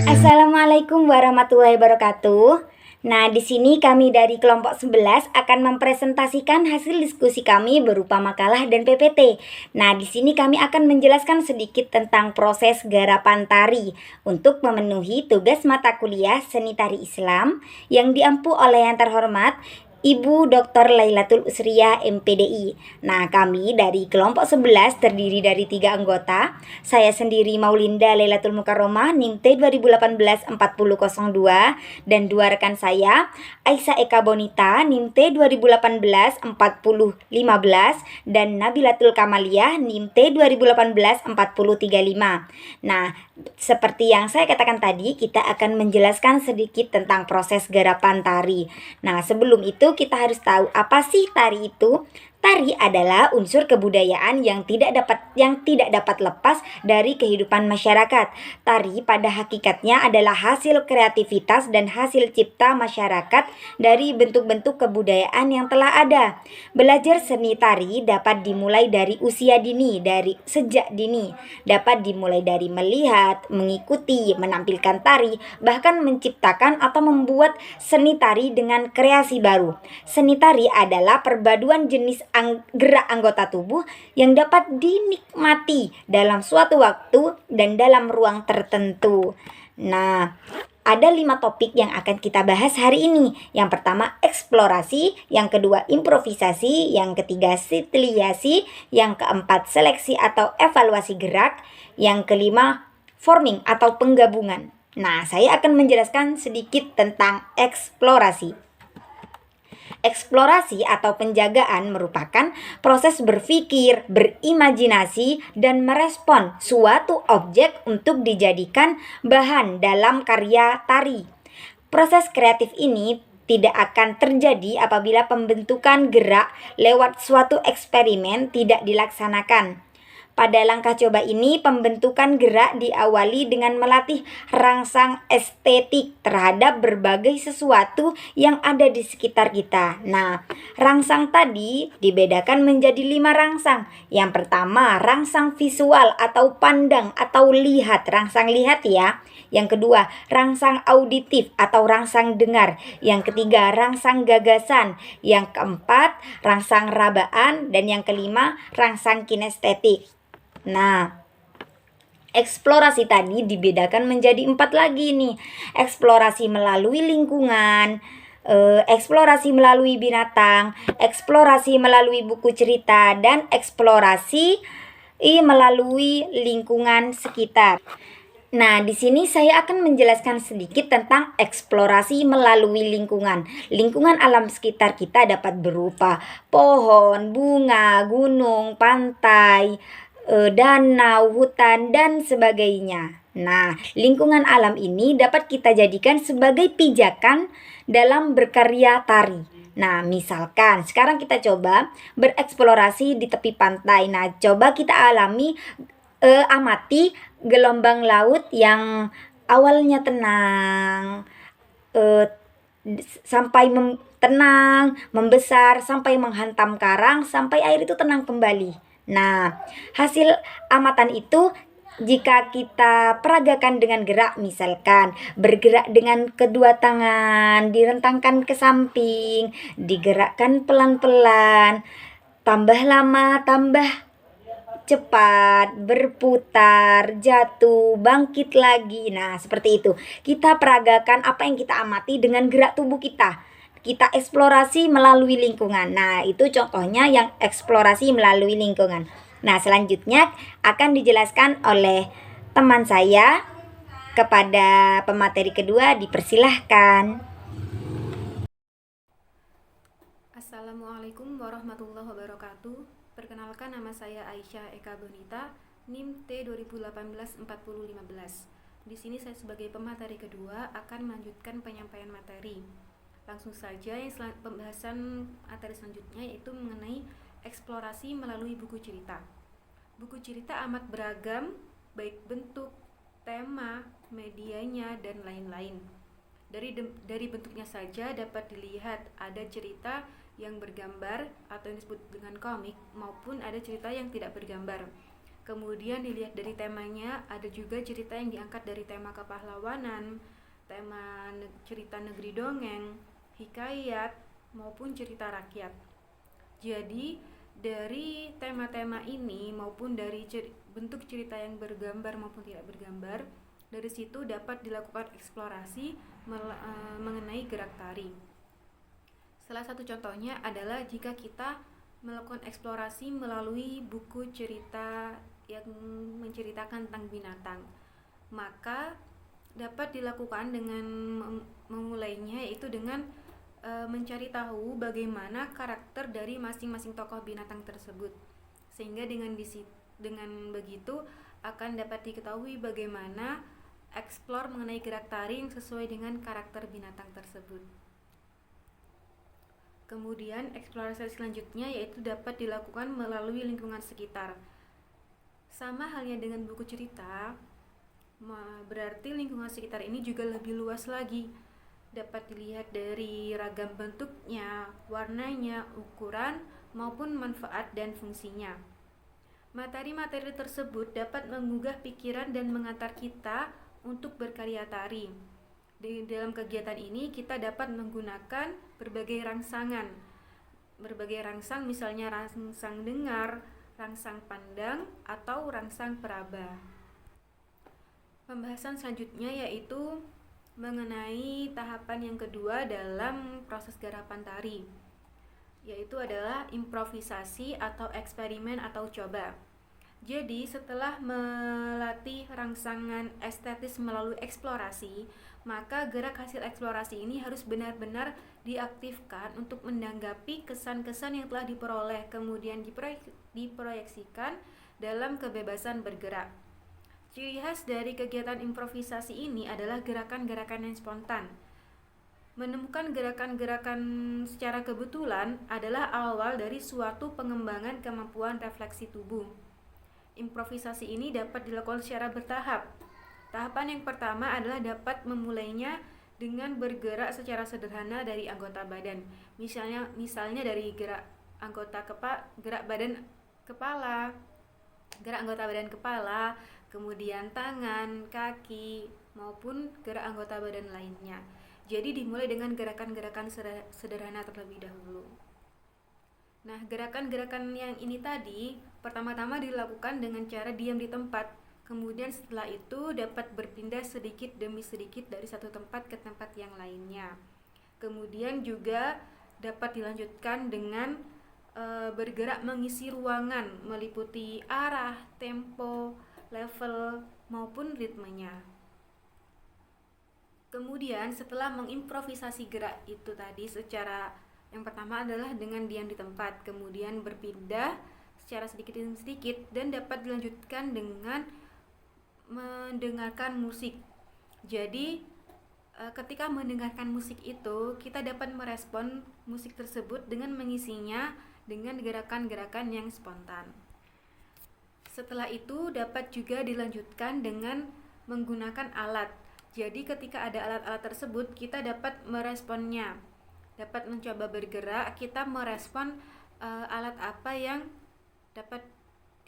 Assalamualaikum warahmatullahi wabarakatuh. Nah, di sini kami dari kelompok 11 akan mempresentasikan hasil diskusi kami berupa makalah dan PPT. Nah, di sini kami akan menjelaskan sedikit tentang proses garapan tari untuk memenuhi tugas mata kuliah Seni Tari Islam yang diampu oleh yang terhormat Ibu Dr. Lailatul Usriyah MPDI. Nah, kami dari kelompok 11 terdiri dari 3 anggota. Saya sendiri Maulinda Lailatul Mukarromah NIM T 2018-4002 dan 2 rekan saya Aisyah Eka Bonita NIM T 2018-4015 dan Nabilatul Kamaliyah NIM T 2018-4035. Nah, seperti yang saya katakan tadi, kita akan menjelaskan sedikit tentang proses garapan tari. Nah, sebelum itu kita harus tahu apa sih tari itu. Tari adalah unsur kebudayaan yang tidak dapat lepas dari kehidupan masyarakat. Tari pada hakikatnya adalah hasil kreativitas dan hasil cipta masyarakat dari bentuk-bentuk kebudayaan yang telah ada. Belajar seni tari dapat dimulai dari usia dini, sejak dini. Dapat dimulai dari melihat, mengikuti, menampilkan tari, bahkan menciptakan atau membuat seni tari dengan kreasi baru. Seni tari adalah perpaduan jenis gerak anggota tubuh yang dapat dinikmati dalam suatu waktu dan dalam ruang tertentu. Nah, ada 5 topik yang akan kita bahas hari ini. Yang pertama eksplorasi, yang kedua improvisasi, yang ketiga sitiliasi, yang keempat seleksi atau evaluasi gerak, yang kelima forming atau penggabungan. Nah, saya akan menjelaskan sedikit tentang eksplorasi. Eksplorasi atau penjagaan merupakan proses berpikir, berimajinasi, dan merespon suatu objek untuk dijadikan bahan dalam karya tari. Proses kreatif ini tidak akan terjadi apabila pembentukan gerak lewat suatu eksperimen tidak dilaksanakan. Pada langkah coba ini, pembentukan gerak diawali dengan melatih rangsang estetik terhadap berbagai sesuatu yang ada di sekitar kita. Nah, rangsang tadi dibedakan menjadi 5 rangsang. Yang pertama, rangsang visual atau pandang atau lihat, rangsang lihat ya. Yang kedua, rangsang auditif atau rangsang dengar. Yang ketiga, rangsang gagasan. Yang keempat, rangsang rabaan. Dan yang kelima, rangsang kinestetik. Nah, eksplorasi tadi dibedakan menjadi 4 lagi nih. Eksplorasi melalui lingkungan, eksplorasi melalui binatang, eksplorasi melalui buku cerita, dan eksplorasi melalui lingkungan sekitar. Nah, di sini saya akan menjelaskan sedikit tentang eksplorasi melalui lingkungan. Lingkungan alam sekitar kita dapat berupa pohon, bunga, gunung, pantai, danau, hutan, dan sebagainya. Nah, lingkungan alam ini dapat kita jadikan sebagai pijakan dalam berkarya tari. Nah, misalkan sekarang kita coba bereksplorasi di tepi pantai. Nah, coba kita amati gelombang laut yang awalnya tenang, sampai tenang, membesar, sampai menghantam karang, sampai air itu tenang kembali. Nah, hasil amatan itu jika kita peragakan dengan gerak, misalkan bergerak dengan kedua tangan, direntangkan ke samping, digerakkan pelan-pelan, tambah lama, tambah cepat, berputar, jatuh, bangkit lagi. Nah, seperti itu. Kita peragakan apa yang kita amati dengan gerak tubuh kita. Kita eksplorasi melalui lingkungan. Nah, itu contohnya yang eksplorasi melalui lingkungan. Nah, selanjutnya akan dijelaskan oleh teman saya kepada pemateri kedua, dipersilahkan. Assalamualaikum warahmatullahi wabarakatuh. Perkenalkan, nama saya Aisyah Eka Bonita, NIM T 2018-4015. Di sini saya sebagai pemateri kedua akan melanjutkan penyampaian materi. Langsung saja pembahasan materi selanjutnya yaitu mengenai eksplorasi melalui buku cerita. Buku cerita amat beragam, baik bentuk, tema, medianya, dan lain-lain. Dari bentuknya saja dapat dilihat ada cerita yang bergambar atau yang disebut dengan komik maupun ada cerita yang tidak bergambar. Kemudian dilihat dari temanya, ada juga cerita yang diangkat dari tema kepahlawanan, tema cerita negeri dongeng, hikayat, maupun cerita rakyat. Jadi dari tema-tema ini maupun dari bentuk cerita yang bergambar maupun tidak bergambar, dari situ dapat dilakukan eksplorasi mengenai gerak tari. Salah satu contohnya adalah jika kita melakukan eksplorasi melalui buku cerita yang menceritakan tentang binatang, maka dapat dilakukan dengan memulainya, yaitu dengan mencari tahu bagaimana karakter dari masing-masing tokoh binatang tersebut, sehingga dengan begitu akan dapat diketahui bagaimana eksplor mengenai gerak tari yang sesuai dengan karakter binatang tersebut. Kemudian eksplorasi selanjutnya yaitu dapat dilakukan melalui lingkungan sekitar. Sama halnya dengan buku cerita, berarti lingkungan sekitar ini juga lebih luas lagi. Dapat dilihat dari ragam bentuknya, warnanya, ukuran, maupun manfaat dan fungsinya. Materi-materi tersebut dapat menggugah pikiran dan mengantar kita untuk berkarya tari. Di dalam kegiatan ini kita dapat menggunakan berbagai rangsangan. Berbagai rangsang, misalnya rangsang dengar, rangsang pandang, atau rangsang peraba. Pembahasan selanjutnya yaitu mengenai tahapan yang kedua dalam proses garapan tari, yaitu adalah improvisasi atau eksperimen atau coba. Jadi setelah melatih rangsangan estetis melalui eksplorasi, maka gerak hasil eksplorasi ini harus benar-benar diaktifkan untuk menanggapi kesan-kesan yang telah diperoleh, kemudian diproyeksikan dalam kebebasan bergerak. Ciri khas dari kegiatan improvisasi ini adalah gerakan-gerakan yang spontan. Menemukan gerakan-gerakan secara kebetulan adalah awal dari suatu pengembangan kemampuan refleksi tubuh. Improvisasi ini dapat dilakukan secara bertahap. Tahapan yang pertama adalah dapat memulainya dengan bergerak secara sederhana dari anggota badan. Misalnya dari gerak badan kepala, gerak anggota badan kepala, kemudian tangan, kaki, maupun gerak anggota badan lainnya. Jadi dimulai dengan gerakan-gerakan sederhana terlebih dahulu. Nah, gerakan-gerakan yang ini tadi pertama-tama dilakukan dengan cara diam di tempat. Kemudian setelah itu dapat berpindah sedikit demi sedikit dari satu tempat ke tempat yang lainnya. Kemudian juga dapat dilanjutkan dengan bergerak mengisi ruangan, meliputi arah, tempo, level, maupun ritmenya. Kemudian setelah mengimprovisasi gerak itu tadi, yang pertama adalah dengan diam di tempat, kemudian berpindah secara sedikit demi sedikit, dan dapat dilanjutkan dengan mendengarkan musik. Jadi ketika mendengarkan musik itu, kita dapat merespon musik tersebut dengan mengisinya dengan gerakan-gerakan yang spontan. Setelah itu dapat juga dilanjutkan dengan menggunakan alat. Jadi ketika ada alat-alat tersebut, kita dapat meresponnya. Dapat mencoba bergerak, kita merespon alat apa yang dapat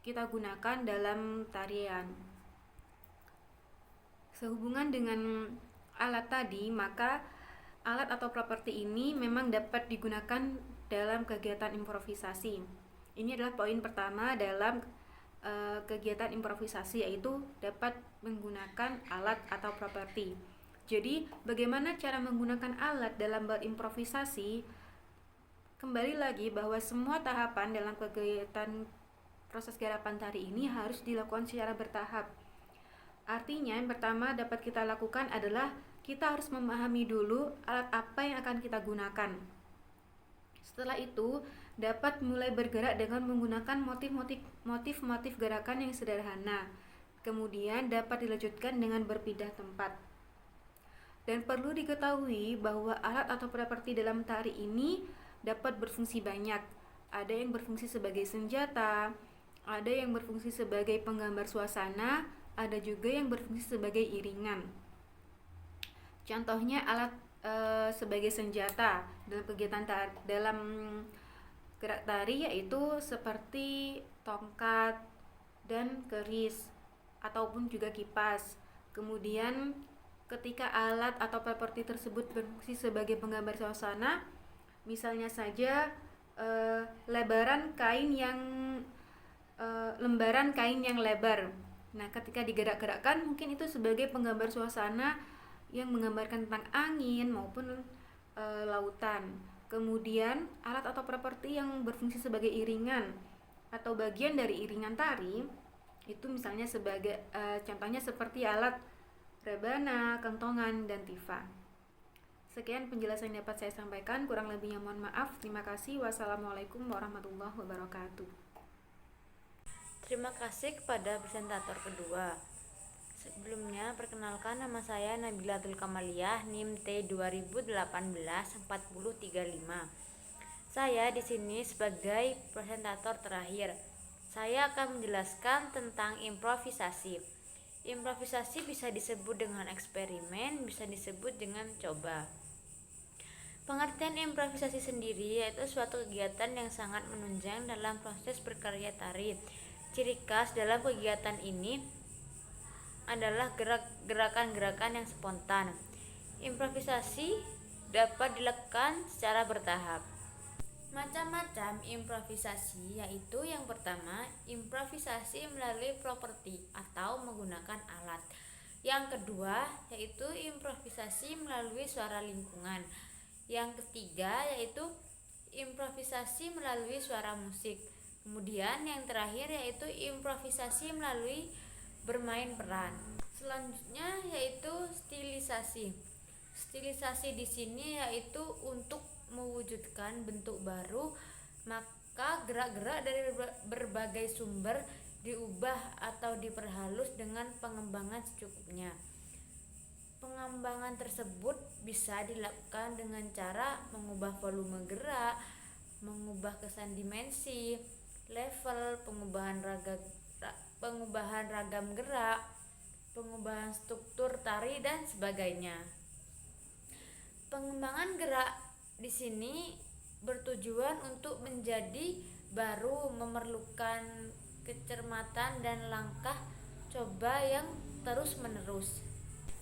kita gunakan dalam tarian. Sehubungan dengan alat tadi, maka alat atau properti ini memang dapat digunakan dalam kegiatan improvisasi. Ini adalah poin pertama dalam kegiatan improvisasi, yaitu dapat menggunakan alat atau properti. Jadi, bagaimana cara menggunakan alat dalam berimprovisasi? Kembali lagi bahwa semua tahapan dalam kegiatan proses garapan tari ini harus dilakukan secara bertahap. Artinya, yang pertama dapat kita lakukan adalah kita harus memahami dulu alat apa yang akan kita gunakan. Setelah itu, dapat mulai bergerak dengan menggunakan motif-motif gerakan yang sederhana. Kemudian dapat dilanjutkan dengan berpindah tempat. Dan perlu diketahui bahwa alat atau properti dalam tari ini dapat berfungsi banyak. Ada yang berfungsi sebagai senjata, ada yang berfungsi sebagai penggambar suasana, ada juga yang berfungsi sebagai iringan. Contohnya alat sebagai senjata dalam kegiatan dalam gerak tari yaitu seperti tongkat, dan keris ataupun juga kipas. Kemudian ketika alat atau properti tersebut berfungsi sebagai penggambar suasana, misalnya saja lembaran kain yang lebar. Nah, ketika digerak-gerakkan mungkin itu sebagai penggambar suasana yang menggambarkan tentang angin maupun lautan. Kemudian alat atau properti yang berfungsi sebagai iringan atau bagian dari iringan tari itu misalnya sebagai contohnya seperti alat rebana, kentongan, dan tifa. Sekian penjelasan yang dapat saya sampaikan, kurang lebihnya mohon maaf. Terima kasih. Wassalamualaikum warahmatullahi wabarakatuh. Terima kasih kepada presentator kedua. Sebelumnya, perkenalkan nama saya Nabilatul Kamaliyah, NIM T 2018-4035. Saya di sini sebagai presentator terakhir. Saya akan menjelaskan tentang improvisasi. Improvisasi bisa disebut dengan eksperimen, bisa disebut dengan coba. Pengertian improvisasi sendiri yaitu suatu kegiatan yang sangat menunjang dalam proses berkarya tari. Ciri khas dalam kegiatan ini adalah gerakan-gerakan yang spontan. Improvisasi dapat dilakukan secara bertahap. Macam-macam improvisasi yaitu yang pertama, improvisasi melalui properti atau menggunakan alat. Yang kedua, yaitu improvisasi melalui suara lingkungan. Yang ketiga, yaitu improvisasi melalui suara musik. Kemudian yang terakhir yaitu improvisasi melalui bermain peran. Selanjutnya yaitu stilisasi. Stilisasi di sini yaitu untuk mewujudkan bentuk baru, maka gerak-gerak dari berbagai sumber diubah atau diperhalus dengan pengembangan secukupnya. Pengembangan tersebut bisa dilakukan dengan cara mengubah volume gerak, mengubah kesan dimensi, level, pengubahan ragam gerak, pengubahan struktur tari dan sebagainya. Pengembangan gerak di sini bertujuan untuk menjadi baru, memerlukan kecermatan dan langkah coba yang terus-menerus.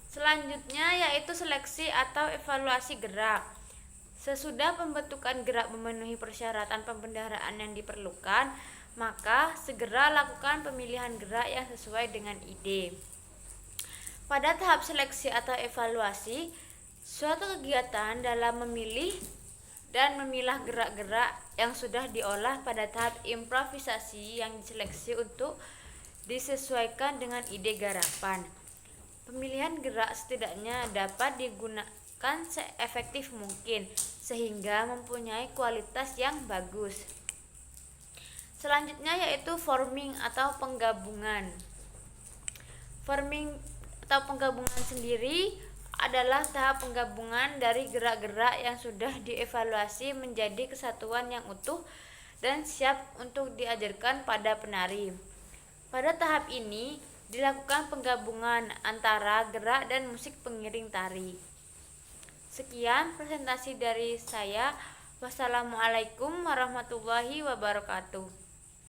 Selanjutnya yaitu seleksi atau evaluasi gerak. Sesudah pembentukan gerak memenuhi persyaratan pembendaharaan yang diperlukan, maka segera lakukan pemilihan gerak yang sesuai dengan ide. Pada tahap seleksi atau evaluasi, suatu kegiatan dalam memilih dan memilah gerak-gerak yang sudah diolah pada tahap improvisasi yang diseleksi untuk disesuaikan dengan ide garapan. Pemilihan gerak setidaknya dapat digunakan seefektif mungkin sehingga mempunyai kualitas yang bagus. Selanjutnya yaitu forming atau penggabungan. Forming atau penggabungan sendiri adalah tahap penggabungan dari gerak-gerak yang sudah dievaluasi menjadi kesatuan yang utuh dan siap untuk diajarkan pada penari. Pada tahap ini dilakukan penggabungan antara gerak dan musik pengiring tari. Sekian presentasi dari saya. Wassalamualaikum warahmatullahi wabarakatuh.